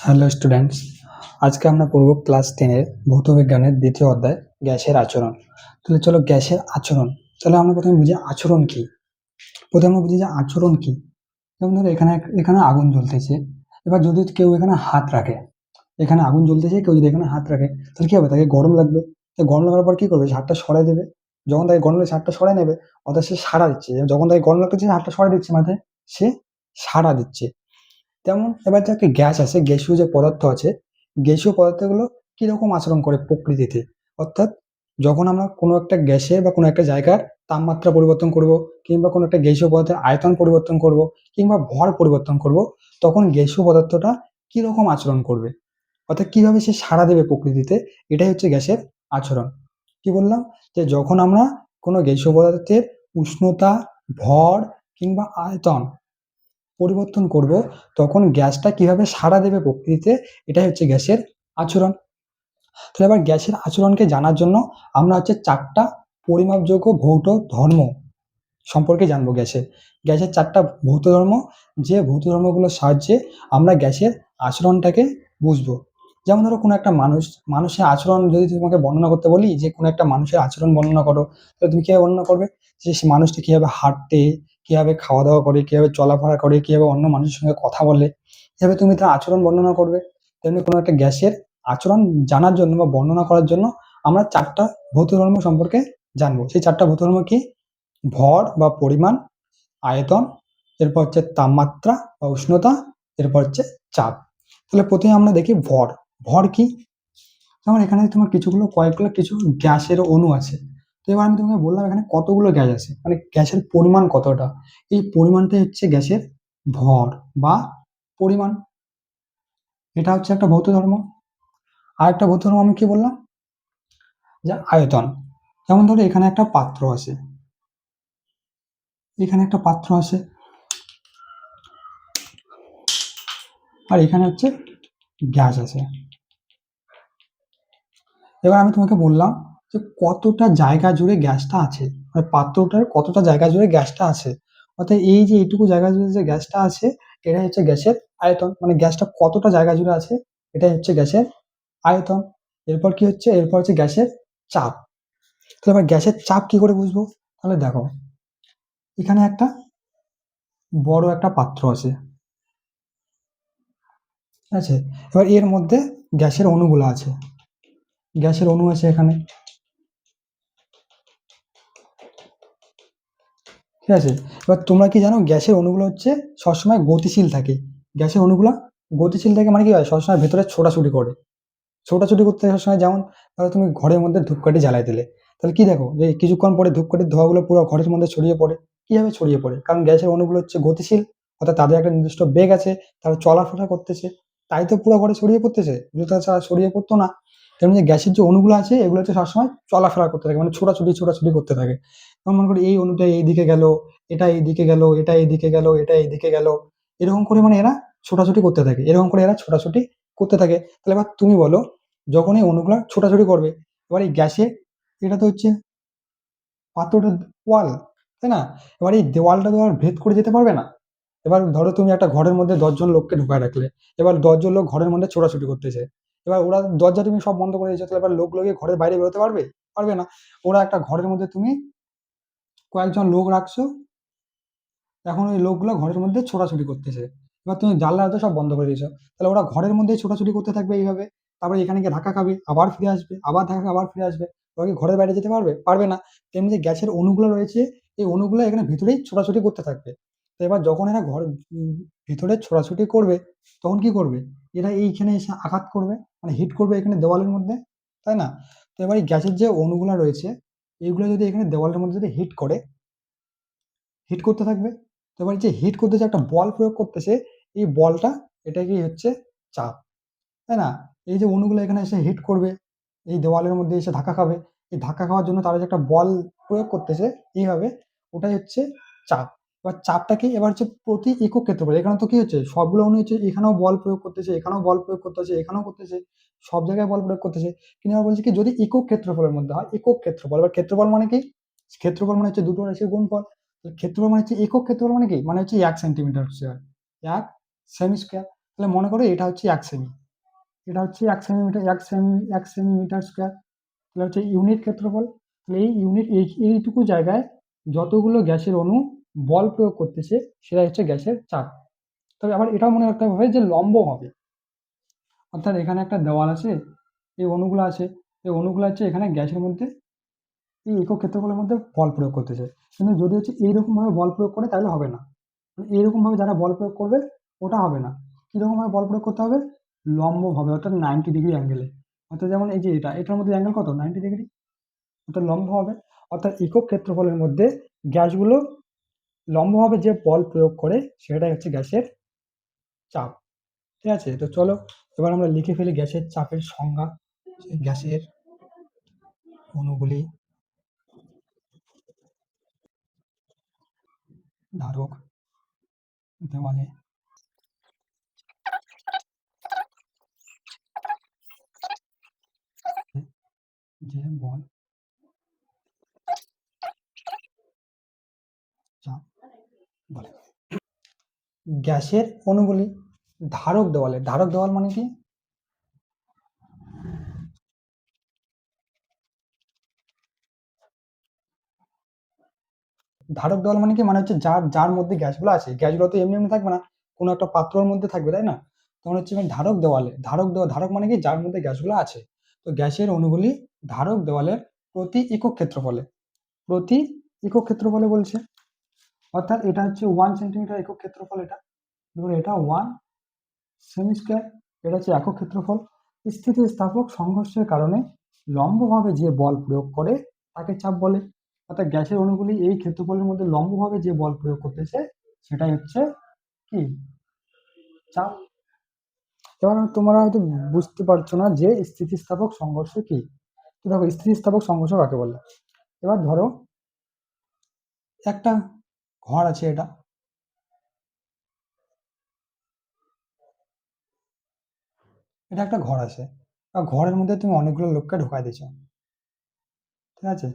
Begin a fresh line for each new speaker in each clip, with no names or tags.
Hello students, আজকে আমরা পড়ব ক্লাস 10-এর ভৌতবিজ্ঞানের দ্বিতীয় অধ্যায় গ্যাসের আচরণ। তাহলে চলো গ্যাসের আচরণ। তাহলে আমরা প্রথমে বুঝি আচরণ কি। প্রথমে আমরা বুঝি যে আচরণ কি। যেমন ধরো এখানে এখানে আগুন জ্বলতেছে। এবার যদি কেউ এখানে হাত রাখে, এখানে আগুন জ্বলতেছে, কেউ যদি এখানে হাত রাখে তাহলে কি হবে? তাকে গরম লাগবে। তো গরম লাগার পর কি করবে? সে হাতটা সরাই দেবে। যখন তাকে গরম লাগছে হাতটা সরাই নেবে, অর্থাৎ সে সাড়া দিচ্ছে। যখন তাকে গরম লাগছে হাতটা সরাই দিচ্ছে মানে সে সাড়া দিচ্ছে। তেমন এবার যে একটা গ্যাস আছে, গ্যাসীয় যে পদার্থ আছে, গ্যাসীয় পদার্থগুলো কিরকম আচরণ করে প্রকৃতিতে, অর্থাৎ যখন আমরা কোনো একটা গ্যাসের বা কোনো একটা জায়গার তাপমাত্রা পরিবর্তন করব, কিংবা কোনো একটা গ্যাসীয় পদার্থের আয়তন পরিবর্তন করব, কিংবা ভর পরিবর্তন করব, তখন গ্যাসীয় পদার্থটা কিরকম আচরণ করবে, অর্থাৎ কিভাবে সে সাড়া দেবে প্রকৃতিতে, এটাই হচ্ছে গ্যাসের আচরণ। কি বললাম? যে যখন আমরা কোনো গ্যাসীয় পদার্থের উষ্ণতা, ভর কিংবা আয়তন পরিবর্তন করব, তখন গ্যাসটা কিভাবে সাড়া দেবে প্রকৃতিতে, এটাই হচ্ছে গ্যাসের আচরণ। তাহলে এবার গ্যাসের আচরণকে জানার জন্য আমরা হচ্ছে 4টা পরিমাপযোগ্য ভৌত ধর্ম সম্পর্কে জানবো। গ্যাসের 4টা ভৌত ধর্ম, যে ভৌত ধর্মগুলোর সাহায্যে আমরা গ্যাসের আচরণটাকে বুঝবো। যেমন ধরো কোনো একটা মানুষের আচরণ যদি তোমাকে বর্ণনা করতে বলি, যে কোনো একটা মানুষের আচরণ বর্ণনা করো, তাহলে তুমি কিভাবে বর্ণনা করবে? যে সে মানুষটি কিভাবে হাঁটতে, কিভাবে খাওয়া দাওয়া করে, কিভাবে চলাফেরা করে, কিভাবে অন্য মানুষের সঙ্গে কথা বলে, এভাবে তুমি তার আচরণ বর্ণনা করবে। তেমনি কোনো একটা গ্যাসের আচরণ জানার জন্য বা বর্ণনা করার জন্য আমরা 4টা ভৌত ধর্ম সম্পর্কে জানবো। সেই 4টা ভৌত ধর্ম কি? ভর বা পরিমাণ, আয়তন, এরপর হচ্ছে তাপমাত্রা বা উষ্ণতা, এরপর হচ্ছে চাপ। তাহলে প্রথমে আমরা দেখি ভর। ভর কি? যেমন এখানে তোমার কয়েকগুলো কিছু গ্যাসের অণু আছে। তো এবার আমি তোমাকে বললাম এখানে কতগুলো গ্যাস আছে, মানে গ্যাসের পরিমাণ কতটা, এই পরিমাণটাই হচ্ছে গ্যাসের ভর বা পরিমাণ। এটা হচ্ছে একটা ভৌত ধর্ম। আর একটা ভৌত ধর্ম আমি কি বললাম? যে আয়তন। যেমন ধরো এখানে একটা পাত্র আছে, এখানে একটা পাত্র আছে, আর এখানে হচ্ছে গ্যাস আছে। এবার আমি তোমাকে বললাম যে কতটা জায়গা জুড়ে গ্যাসটা আছে, মানে পাত্রটার কতটা জায়গা জুড়ে গ্যাসটা আছে, অর্থাৎ এই যে এইটুকু জায়গা জুড়ে যে গ্যাসটা আছে, এটাই হচ্ছে গ্যাসের আয়তন। মানে গ্যাসটা কতটা জায়গা জুড়ে আছে, এটাই হচ্ছে গ্যাসের আয়তন। এরপর কি হচ্ছে? এরপর হচ্ছে গ্যাসের চাপ। তাহলে এবার গ্যাসের চাপ কি করে বুঝবো? তাহলে দেখো এখানে একটা বড় একটা পাত্র আছে, ঠিক আছে? এবার এর মধ্যে গ্যাসের অণুগুলো আছে, গ্যাসের অণু আছে এখানে, ঠিক আছে? এবার তোমরা কি জানো গ্যাসের অণুগুলো হচ্ছে সবসময় গতিশীল থাকে। গ্যাসের অণুগুলো গতিশীল থাকে মানে কি হয়? সবসময় ভেতরে ছোটাছুটি করে। ছোটাছুটি করতে সবসময়, যেমন ধরো তুমি ঘরের মধ্যে ধূপকাঠি জ্বালাই দিলে, তাহলে কি দেখো যে কিছুক্ষণ পরে ধূপকাঠির ধোঁয়াগুলো পুরো ঘরের মধ্যে ছড়িয়ে পড়ে। কিভাবে ছড়িয়ে পড়ে? কারণ গ্যাসের অণুগুলো হচ্ছে গতিশীল, অর্থাৎ তাদের একটা নির্দিষ্ট বেগ আছে, তারা চলাফেরা করতেছে, তাই তো পুরো ঘরে ছড়িয়ে পড়তেছে। যদি তারা ছড়িয়ে পড়তো না। তেমনি যে গ্যাসের যে অণুগুলো আছে এগুলো হচ্ছে সবসময় চলাফেরা করতে থাকে, মানে ছোটাছুটি ছোটাছুটি করতে থাকে। যেমন মনে করি এই অণুটা এইদিকে গেল, এটা এইদিকে গেল, এটা এইদিকে গেল, এটা এইদিকে গেল, এরকম করে মানে এরা ছোটাছুটি করতে থাকে, এরকম করে এরা ছোটাছুটি করতে থাকে। তাহলে এবার তুমি বলো, যখন এই অণুগুলো ছোটাছুটি করবে, এবার এই গ্যাসে, এটা তো হচ্ছে পাত্রটা ওয়াল, তাই না? এবার এই দেওয়ালটা তো আর ভেদ করে যেতে পারবে না। এবার ধরো তুমি একটা ঘরের মধ্যে 10 জন লোককে ঢুকায় রাখলে, এবার 10 জন লোক ঘরের মধ্যে ছোটাছুটি করতেছে। এবার ওরা দরজা তুমি সব বন্ধ করে দিয়েছো, তাহলে এবার লোকগুলোকে ঘরের বাইরে বেরোতে পারবে? পারবে না। ওরা একটা ঘরের মধ্যে তুমি কয়েকজন লোক রাখছো, এখন ওই লোকগুলো ঘরের মধ্যে ছোটাছুটি করতেছে। এবার তুমি জানলা তো সব বন্ধ করে দিয়েছো, তাহলে ওরা ঘরের মধ্যেই ছোটাছুটি করতে থাকবে এইভাবে। তারপরে এখানে গিয়ে ধাক্কা খাবে, আবার ফিরে আসবে, আবার ধাক্কা খাবে, আবার ফিরে আসবে। ওরা কি ঘরের বাইরে যেতে পারবে? পারবে না। তেমনি যে গ্যাসের অণুগুলো রয়েছে, এই অণুগুলো এখানে ভিতরেই ছোটাছুটি করতে থাকবে। তো এবার যখন এরা ভিতরে ছোটাছুটি করবে, তখন কি করবে? এরা এইখানে এসে আঘাত করবে, মানে হিট করবে এখানে দেওয়ালের মধ্যে, তাই না? তো এবার এই গ্যাসের যে অণুগুলো রয়েছে, এইগুলো যদি এখানে দেওয়ালের মধ্যে যদি হিট করে, হিট করতে থাকবে। তো এবার যে হিট করতে যে একটা বল প্রয়োগ করতেছে, এই বলটা, এটা কি হচ্ছে চাপ, তাই না? এই যে অণুগুলো এখানে এসে হিট করবে, এই দেওয়ালের মধ্যে এসে ধাক্কা খাবে, এই ধাক্কা খাওয়ার জন্য তারা যে একটা বল প্রয়োগ করতেছে এইভাবে, ওটাই হচ্ছে চাপ। এবার চাপটা কি? এবার হচ্ছে প্রতি একক ক্ষেত্রফল। এখানে তো কি হচ্ছে, সবগুলো অণু হচ্ছে এখানেও বল প্রয়োগ করতেছে, এখানেও বল প্রয়োগ করতেছে, এখানেও করতেছে, সব জায়গায় বল প্রয়োগ করতেছে। কিন্তু এবার বলছে কি, যদি একক ক্ষেত্রফলের মধ্যে হয়, একক ক্ষেত্রফল। এবার ক্ষেত্রফল মানে কি? ক্ষেত্রফল মানে হচ্ছে দুটো রাশির গুণফল। ক্ষেত্রফল মানে হচ্ছে একক ক্ষেত্রফল মানে কি? মানে হচ্ছে 1 সেন্টিমিটার স্কোয়ার, 1 সেমি স্কোয়ার। তো তাহলে মনে করো এটা হচ্ছে 1 সেমি, এটা হচ্ছে 1 সেন্টিমিটার, 1 সেন্টিমিটার স্কোয়ার, তাহলে হচ্ছে ইউনিট ক্ষেত্রফল। তাহলে এই ইউনিট এইটুকু জায়গায় যতগুলো গ্যাসের অণু বল প্রয়োগ করতেছে সেটা হচ্ছে গ্যাসের চাপ। তবে আবার এটাও মনে রাখতে হবে যে লম্ব হবে, অর্থাৎ এখানে একটা দেওয়াল আছে, এই অণুগুলো আছে, এই অণুগুলো হচ্ছে এখানে গ্যাসের মধ্যে এই একক ক্ষেত্রফলের মধ্যে বল প্রয়োগ করতেছে। কিন্তু যদি হচ্ছে এইরকম ভাবে বল প্রয়োগ করে তাহলে হবে না, মানে এইরকম ভাবে যারা বল প্রয়োগ করবে ওটা হবে না। কিরকম ভাবে বল প্রয়োগ করতে হবে? লম্ব ভাবে, অর্থাৎ 90 ডিগ্রি অ্যাঙ্গেলে। অর্থাৎ যেমন এই যে এটার মধ্যে অ্যাঙ্গেল কত, 90 ডিগ্রি, অর্থাৎ লম্ব হবে। অর্থাৎ একক ক্ষেত্রফলের মধ্যে গ্যাসগুলো লম্বভাবে যে বল প্রয়োগ করে সেটাই হচ্ছে গ্যাসের চাপ। ঠিক আছে, তো চলো এবার আমরা লিখে ফেলি গ্যাসের চাপের সংজ্ঞা। গ্যাসের অণুগুলি ধারক দেওয়ালে যে বল চাপ বলে। গ্যাসের অণুগুলি ধারক দেওয়ালে, ধারক দেওয়াল মানে কি? ধারক দেওয়াল মানে কি, মানে হচ্ছে যার যার মধ্যে গ্যাসগুলো আছে, গ্যাসগুলো তো এমনি এমনি থাকবে না, কোনো একটা পাত্রের মধ্যে থাকবে, তাই না? তখন হচ্ছে এখানে ধারক দেওয়ালে, ধারক মানে কি, যার মধ্যে গ্যাসগুলো আছে। তো গ্যাসের অণুগুলি ধারক দেওয়ালের প্রতি একক ক্ষেত্রফলে, প্রতি একক ক্ষেত্রফলে বলছে, অর্থাৎ এটা হচ্ছে 1 সেন্টিমিটার একক ক্ষেত্রফল, এটা ধরো এটা 1 সেমি স্কোয়ার, এটা হচ্ছে একক ক্ষেত্রফল। স্থিতিস্থাপক সংঘর্ষের কারণে লম্বভাবে যে বল প্রয়োগ করে তাকে চাপ বলে। অর্থাৎ গ্যাসের অণুগুলি এই ক্ষেত্রফলের মধ্যে লম্বভাবে যে বল প্রয়োগ করতেছে সেটাই হচ্ছে কি, চাপ। এবার তোমরা হয়তো বুঝতে পারছো না যে স্থিতিস্থাপক সংঘর্ষ কি। তো দেখো স্থিতিস্থাপক সংঘর্ষ কাকে বলে। এবার ধরো একটা ঘর আছে, এটা একটা ঘর আছে, আর ঘরের মধ্যে তুমি অনেকগুলো লোককে ঢোকাই দিয়েছো, ঠিক আছে?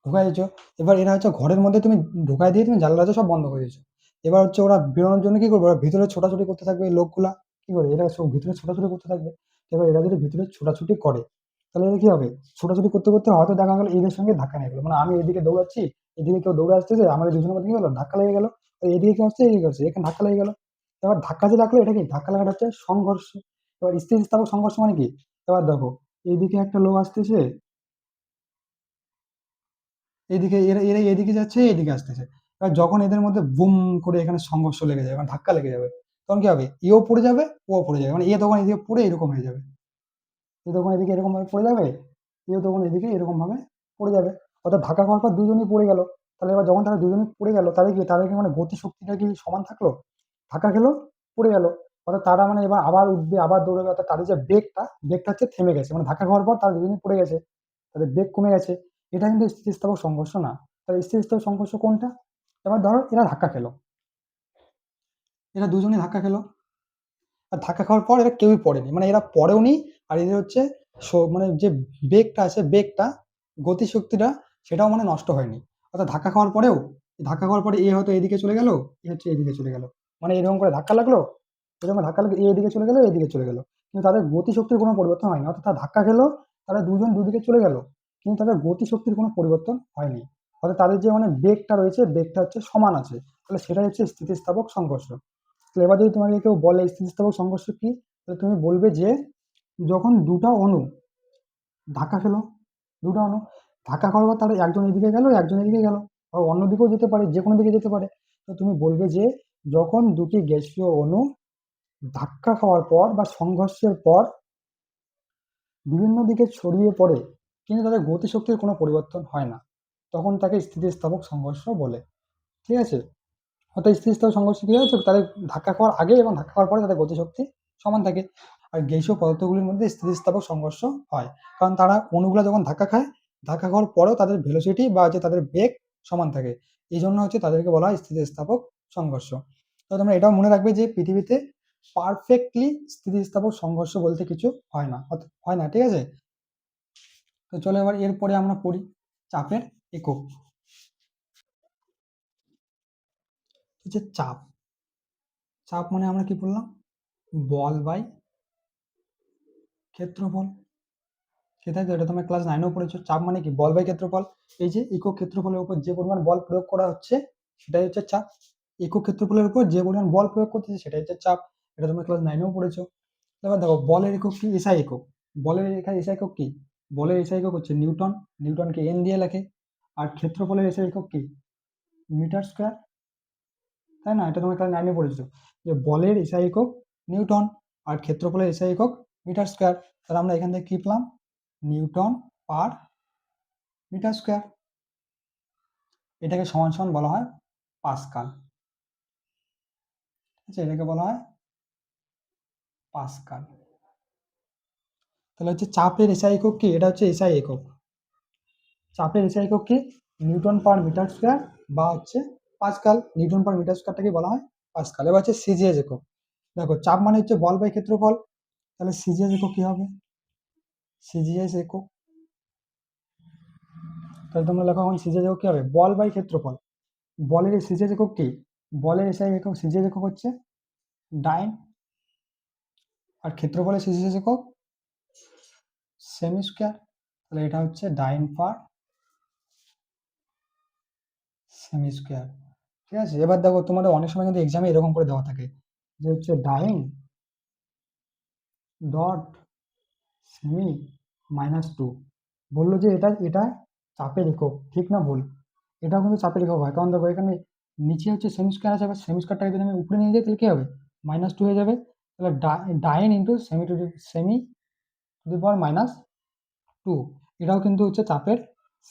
ঢুকাই দিয়েছো। এবার এরা হচ্ছে ঘরের মধ্যে তুমি ঢুকাই দিয়ে তুমি জানলা দরজা সব বন্ধ করে দিয়েছো। এবার হচ্ছে ওরা বেরোনোর জন্য কি করবে, ওরা ভিতরে ছোটাছুটি করতে থাকবে, এই লোকগুলা কি করে, এরা সব ভিতরে ছোটাছুটি করতে থাকবে। এবার এরা যদি ভিতরে ছোটাছুটি করে তাহলে এরা কি হবে, ছোটাছুটি করতে করতে হয়তো দেখা গেলো এদের সঙ্গে ধাক্কা নিয়ে গেলো, মানে আমি এদিকে দৌড়াচ্ছি, এদিকে কেউ দৌড়ে আসতেছে, আমাদের দুজনের মধ্যে কি হলো, ধাক্কা লেগে গেল। এদিকে কেউ আসছে, এদিকে আসছে, এখানে ধাক্কা লেগে গেল। এবার ধাক্কা যে লাগলো এটা কি, ধাক্কা লাগাটা হচ্ছে সংঘর্ষ। এবার স্থিতিস্থাপক সংঘর্ষ মানে কি, এবার দেখো এইদিকে একটা লোক আসতেছে, এদিকে এরা এরা এদিকে যাচ্ছে, এদিকে আসতেছে। এবার যখন এদের মধ্যে বুম করে এখানে সংঘর্ষ লেগে যাবে, মানে ধাক্কা লেগে যাবে, তখন কি হবে, এও পড়ে যাবে, ও পড়ে যাবে, মানে এ তখন এদিকে পড়ে এরকম হয়ে যাবে, এ তখন এদিকে এরকম ভাবে পড়ে যাবে, এও তখন এদিকে এরকম ভাবে পড়ে যাবে। অর্থাৎ ধাক্কা খাওয়ার পর দুজনই পড়ে গেল। তাহলে এবার যখন তারা দুজনই পড়ে গেল তাদের কি মানে গতি শক্তিটা কি সমান থাকলো? ধাক্কা খেলো, পড়ে গেল। অর্থাৎ তারা মানে এবার আবার উঠবে, আবার দৌড়াবে, অর্থাৎ তাদের যে বেগটা হচ্ছে থেমে গেছে, মানে ধাক্কা খাওয়ার পর তারা দুজনই পড়ে গেছে, তাদের বেগ কমে গেছে। এটা কিন্তু স্থিতিস্থাপক সংঘর্ষ না। তাহলে স্থিতিস্থাপক সংঘর্ষ কোনটা? এবার ধরো এরা ধাক্কা খেলো, এরা দুজনেই ধাক্কা খেলো, আর ধাক্কা খাওয়ার পর এরা কেউই পড়েনি, মানে এরা পড়েও নি, আর এদের হচ্ছে মানে যে বেগটা আছে, বেগটা গতিশক্তিটা সেটাও মানে নষ্ট হয়নি। অর্থাৎ ধাক্কা খাওয়ার পরেও, ধাক্কা খাওয়ার পরে এ হয়তো এদিকে চলে গেল, এ হচ্ছে এদিকে চলে গেল, মানে এরকম করে ধাক্কা লাগলো, এরকম ধাক্কা লাগলো, এ এদিকে চলে গেল, এদিকে চলে গেল, কিন্তু তাদের গতিশক্তির কোনো পরিবর্তন হয়নি। অর্থাৎ তারা ধাক্কা খেলো, তারা দুজন দুদিকে চলে গেল, কিন্তু তাদের গতিশক্তির কোনো পরিবর্তন হয়নি। অর্থাৎ তাদের যে মানে বেগটা রয়েছে, বেগটা হচ্ছে সমান আছে। তাহলে সেটাই হচ্ছে স্থিতিস্থাপক সংঘর্ষ। তো এবার যদি তোমাকে কেউ বলে স্থিতিস্থাপক সংঘর্ষ কি, তাহলে তুমি বলবে যে যখন দুটা অণু ধাক্কা খেলো, দুটা অণু ধাক্কা খাওয়ার পর তারা একজন এদিকে গেল, একজন এদিকে গেল, বা অন্য দিকেও যেতে পারে, যে কোনো দিকে যেতে পারে। তো তুমি বলবে যে যখন দুটি গ্যাসীয় অণু ধাক্কা খাওয়ার পর বা সংঘর্ষের পর বিভিন্ন দিকে ছড়িয়ে পড়ে কিন্তু তাদের গতিশক্তির কোনো পরিবর্তন হয় না, তখন তাকে স্থিতিস্থাপক সংঘর্ষ বলে। ঠিক আছে, অর্থাৎ স্থিতিস্থাপক সংঘর্ষ কি হচ্ছে, তাদের ধাক্কা খাওয়ার আগে এবং ধাক্কা খাওয়ার পরে তাদের গতিশক্তি সমান থাকে। আর গ্যাসীয় পদার্থগুলির মধ্যে স্থিতিস্থাপক সংঘর্ষ হয় কারণ তারা অণুগুলো যখন ধাক্কা খায়, ধাক্কা খাওয়ার পরেও তাদের ভেলোসিটি বা যে তাদের বেগ সমান থাকে, এই জন্য হচ্ছে তাদেরকে বলা হয় স্থিতিস্থাপক সংঘর্ষ। তো তোমরা এটাও মনে রাখবে যে পৃথিবীতে পারফেক্টলি স্থিতিস্থাপক সংঘর্ষ বলতে কিছু হয় না, হয় না, ঠিক আছে? তো চলো এবার এরপরে আমরা পড়ি চাপের একক। হচ্ছে চাপ। চাপ মানে আমরা কি বললাম, বল বাই ক্ষেত্রফল। সেটাই তো, এটা তোমরা ক্লাস 9-এও পড়েছো। চাপ মানে কি, বল বাই ক্ষেত্রফল। এই যে একক ক্ষেত্রফলের উপর যে পরিমাণ বল প্রয়োগ করা হচ্ছে সেটাই হচ্ছে চাপ। একক ক্ষেত্রফলের উপর যে পরিমাণ বল প্রয়োগ করতেছে সেটাই হচ্ছে চাপ। এটা তোমরা ক্লাস 9-এও পড়েছো। এবার দেখো বলের একক কি, এসআই একক। বলের এখানে এসআই একক কি, বলের এসআই একক হচ্ছে নিউটন, নিউটনকে এন দিয়ে লেখে। আর ক্ষেত্রফলের এসআই একক কি, মিটার স্কোয়ার, তাই না? এটা তোমরা ক্লাস 9-এ পড়েছো যে বলের এসআই একক নিউটন আর ক্ষেত্রফলের এসআই একক মিটার স্কোয়ার। তাহলে আমরা এখান থেকে কি পেলাম, নিউটন পার মিটার স্কোয়ার। এটাকে সমান সমান বলা হয় পাস্কাল। আচ্ছা, এটাকে বলা হয় পাস্কাল। তাহলে হচ্ছে চাপের এসআই একক কি, এটা হচ্ছে এসআই একক। চাপের এসআই একক কি, নিউটন পার মিটার স্কোয়ার বা হচ্ছে পাস্কাল। নিউটন পার মিটার স্কোয়ারটাকে বলা হয় পাস্কাল। এবার হচ্ছে সিজিএস একক। দেখো চাপ মানে হচ্ছে বল বাই ক্ষেত্রফল, তাহলে সিজিএস একক কি হবে, সিজিএস একক। তাহলে তোমরা লেখো এখন সিজিএস একক কি হবে, বল বাই ক্ষেত্রফল। বলের সিজিএস একক কি, বলের এসআই একক সিজিএস একক হচ্ছে ডাইন, আর ক্ষেত্রফলের সিজিএস একক সেমি স্কোয়ার। তাহলে এটা হচ্ছে ডাইন পার সেমি স্কোয়ার। ঠিক আছে, এবার দেখো তোমাদের অনেক সময় কিন্তু এক্সামে এরকম করে দেওয়া থাকে যে হচ্ছে ডাইন ডট সেমি -2। বললো যে এটা এটা চাপের একক, ঠিক না ভুল? এটাও কিন্তু চাপের একক হয়, কারণ দেখো এখানে নিচে হচ্ছে সেমি স্কোয়ার আছে, আবার সেমি স্কোয়ারটাকে যদি আমি উপরে নিয়ে যাই তাহলে কি হবে, -2 হয়ে যাবে। তাহলে dyne into centi to the power -2। এটাও কিন্তু হচ্ছে চাপের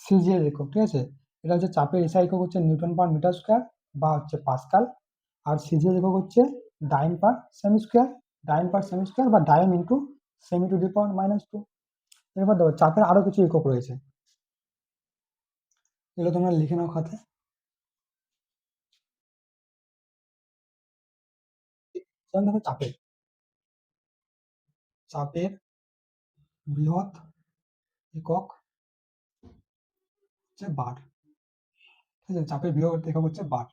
সিজিএস একক। ঠিক আছে, এটা হচ্ছে চাপের এসআই একক হচ্ছে নিউটন পার মিটার স্কোয়ার বা হচ্ছে পাস্কাল। আর সিজিএস একক হচ্ছে dyne per centi square, dyne per centi square বা dyne into centi to the power -2। এবার দেখো চাপের আরো কিছু একক রয়েছে, এগুলো তোমরা লিখে নাও খাতায়। যেমন দেখো চাপের চাপের বৃহৎ একক হচ্ছে বার। ঠিক আছে, চাপের বৃহৎ একক হচ্ছে বার।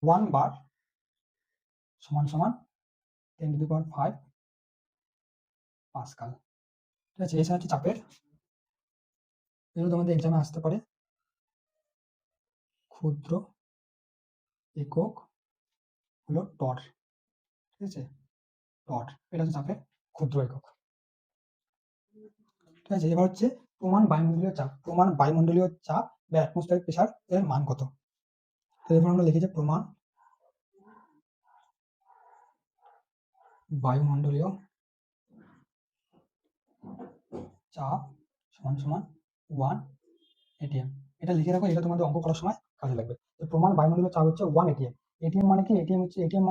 1 বার সমান সমান 10⁵ পাস্কাল। ঠিক আছে, এছাড়া হচ্ছে চাপের, এগুলো তোমাদের এক্সামে আসতে পারে, ক্ষুদ্র একক হলো টর। ঠিক আছে, টর এটা হচ্ছে চাপের ক্ষুদ্র একক। ঠিক আছে, এবার হচ্ছে প্রমাণ বায়ুমণ্ডলীয় চাপ। প্রমাণ বায়ুমণ্ডলীয় চাপ বা অ্যাটমসফিয়ারিক প্রেসার এর মান কত। তো এরপর আমরা লিখেছি প্রমাণ বায়ুমণ্ডলীয় চাপ সমান সমান 1 atm। এটা লিখে রাখো, এটা তোমাদের অঙ্ক করার সময় কাজে লাগবে। তো প্রমাণ বায়ুমণ্ডলীয় চাপ হচ্ছে 1 atm। এটিএম মানে কি, এটিএম হচ্ছে এটিএম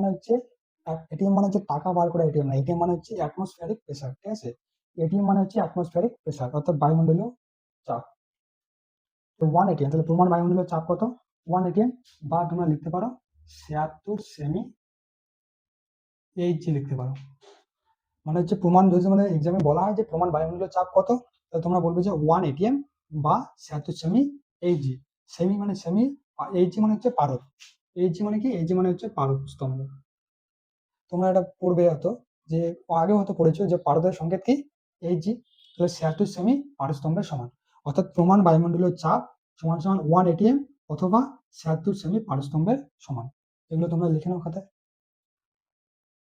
মানে হচ্ছে টাকা বার করা এটিএম না, এটিএম মানে হচ্ছে অ্যাটমসফিয়ারিক প্রেসার। ঠিক আছে, এটিএম মানে হচ্ছে অ্যাটমসফিয়ারিক প্রেসার অর্থাৎ বায়ুমণ্ডলীয় চাপ। তো 1 atm, তাহলে প্রমাণ বায়ুমণ্ডলীয় চাপ কত, 1 atm, বা তোমরা লিখতে পারো 76 সেমি এইচজি লিখতে পারো। মানে হচ্ছে প্রমাণ, যদি তোমাদের এক্সামে বলা হয় যে প্রমাণ বায়ুমণ্ডলীয় চাপ কত, তাহলে তোমরা বলবে যে 1 atm বা 76 সেমি এইচজি। সেমি মানে সেমি, এইচজি মানে হচ্ছে পারদ। এইচজি মানে কি, এইচজি মানে হচ্ছে পারদ স্তম্ভ। তোমরা এটা পড়বে হয়তো, যে আগেও হয়তো পড়েছো যে পারদের সংকেত কি, এইচজি। তাহলে 76 সেমি পারস্তম্ভের সমান, অর্থাৎ প্রমাণ বায়ুমণ্ডলীয় চাপ সমান সমান 1 atm অথবা 76 সেমি পারস্তম্ভের সমান। এগুলো তোমরা লিখে নাও খাতায়।